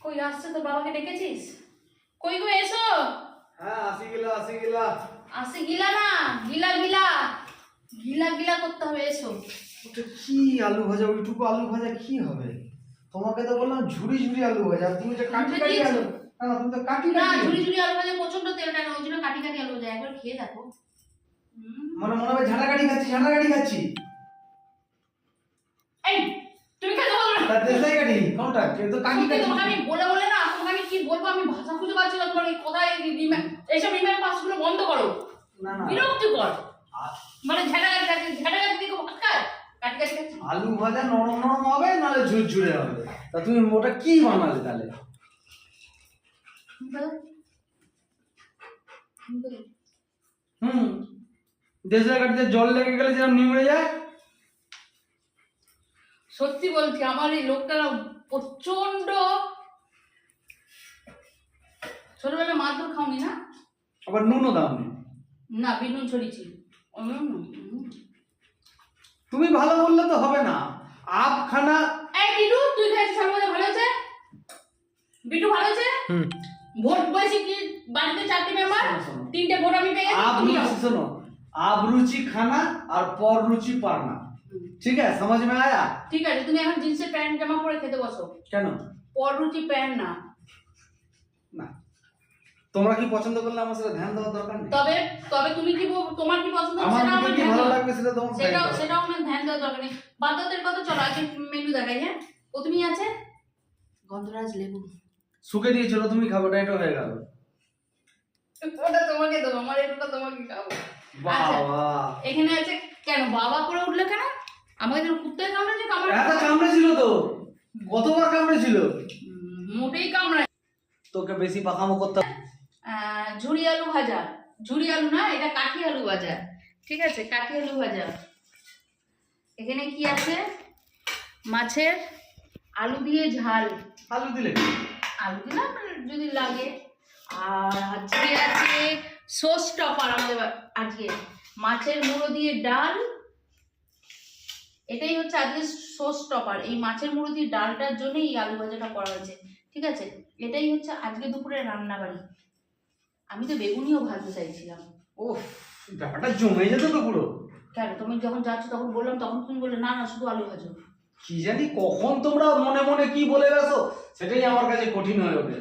কই আসছে তোর বাবাকে ডেকেছিস? কই গো এসো। হ্যাঁ আসি গিলা না, গিলা গিলা গিলা গিলা করতে হবে, এসো। ওটা কি আলু ভাজা? ওইটুকু আলু ভাজা কি হবে? তোমাকে তো বললাম ঝুরি ঝুরি আলু ভাজা, তুমি তো কাটি কাটি আলু। না তুমি তো কাটি না, কাটি। ঝুরি ঝুরি আলু ভাজা প্রচন্ড তেল টানে, ওই জন্য কাটি কাটি আলু ভাজা। একবার খেয়ে দেখো। মনে মনে হবে ঝাঁটা কাটি খাচ্ছি। এই তুমি খেতে বলো না। তার দেশাই কাটি কোনটা? কেউ তো কাটি কাটি। তোমাকে আমি বলে বলে না, তোমাকে আমি কি বলবো, আমি ভাষা খুঁজে পাচ্ছি না। তোমার এই কোথায় এইসব রিমের পাসগুলো বন্ধ করো। না না বিরক্তিকর। মানে ঝাঁটাঘাটি দিকে ভাত খায়, কাটি কাটি খাচ্ছি। আলু ভাজা নরম নরম হবে নালে ঝুরঝুরে হবে। তা তুমি ওটা কি বানালে তাহলে? দেশাই কাটিতে জল লেগে গেলে যেরকম নিংড়ে যায়। সত্যি বলছি, আমার এই লোকটা প্রচন্ড। ছোটবেলায় মারধর খাওনি না? আবার নুনও দাওনি। না, বিনুন ছড়িয়েছি। তুমি ভালো বললে তো হবে না। আপখানা এই বিটু, তুই খাইছিস সর্বদা ভালো হয়েছে? বিটু ভালো হয়েছে? ভোট বয়সী কি বাড়িতে 4টি মেম্বার, 3টে ভোট আমি পেয়ে গেছি। सुनो, आप रुचि खाना और पर रुचि पारना। ठीक है, समझ में आया? ঠিক আছে, তুমি এখন জিন্সের প্যান্ট জামা পরে খেতে বসো। কেন? পররুচি প্যান্ট না। না তোমরা কি পছন্দ করলে আমার সাথে ধ্যান দেওয়ার দরকার নেই। তবে তবে তুমি কি তোমার কি পছন্দ আমার সেটা আমার কি ধ্যান ভালো দাও। লাগবে সেটা তোমার সেটাও আমার ধ্যান দেওয়ার দরকার নেই। বাদ্যতের কথা চলো, আগে মেনু দেখাই। হ্যাঁ, প্রথমেই আছে গন্ধরাজ লেবু। শুকে দিয়েছিল, তুমি খাবো, এটা হয়ে গেল। ওটা তোমাকে দেবো, আমার এটা তোমাকে খাবো। বাবা এখানে আছে। কেন বাবা করে উঠলে কেন? আমাকে যেন কুত্তে কামড়েছে। এত কামড়ে ছিল তো, কতবার কামড়ে ছিল? মোটেই কামড়ায়। তোকে বেশি পাকামো করতে। ঝুরি আলু ভাজা। ঝুরি আলু না, এটা কাঠি আলু ভাজা। ঠিক আছে, কাঠি আলু ভাজা। এখানে কি আছে? মাছের আলু দিয়ে ঝাল। আলু দিলে আলু দিলাম যদি লাগে। আর আজকে আছে সস টপার আমাদের আজকে। মাছের মুড়ো দিয়ে ডাল। এটাই হচ্ছে আজকে সস টপার। এই মাছের মুড়ো দিয়ে ডালটার জন্য এই আলু ভাজাটা করা হয়েছে। ঠিক আছে, এটাই হচ্ছে আজকে দুপুরের রান্নাবাড়ি। আমি তো বেগুনিও ভাজতে চাইছিলাম। ওফ, ব্যাপারটা জমে যেত তো পুরো। কেন, তুমি যখন যাচ্ছ তখন বললাম, তখন তুমি বললে না না শুধু আলু ভাজো। কি জানি কখন তোমরা মনে মনে কি বলে গেছো, সেটাই আমার কাছে কঠিন হয়ে ওঠে।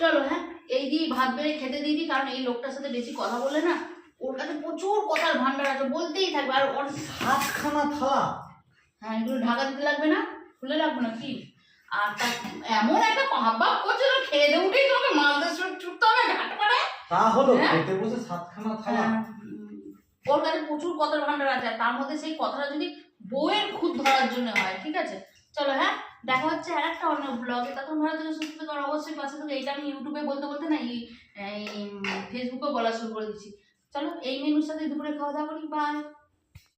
চলো হ্যাঁ, এই দিয়ে ভাত বেড়ে খেতে দিয়ে দিই, কারণ এই লোকটার সাথে বেশি কথা বলে না, ওর কাছে প্রচুর কথার ভান্ডার আছে, বলতেই থাকবে। আর হাতখানা থালা। হ্যাঁ, এগুলো ঢাকা দিতে লাগবে না, খুলে রাখবো না কি? আর এমন একটা ভাব করছে, খেয়ে দিয়ে উঠেই তোমাকে মাছ দিয়ে ছুটতে হবে ঘাট পাড়ায়। তা হলো খেতে বসে সাতখানা থালা। ওর কাছে প্রচুর কথার ভান্ডার আছে, আর তার মধ্যে সেই কথাটা যদি বউয়ের খুদ ধরার জন্য হয়। ঠিক আছে, চলো হ্যাঁ, দেখা হচ্ছে আর একটা অন্য ব্লগে। তখন ভালো থেকে সুস্থ থেকে অবশ্যই পাশে থেকে। এইটা আমি ইউটিউবে বলতে বলতে না, এই ফেসবুকে বলা শুরু করে দিচ্ছি। চলো, এই মেনুর সাথে দুপুরে খাওয়া দাওয়া করি। বাই।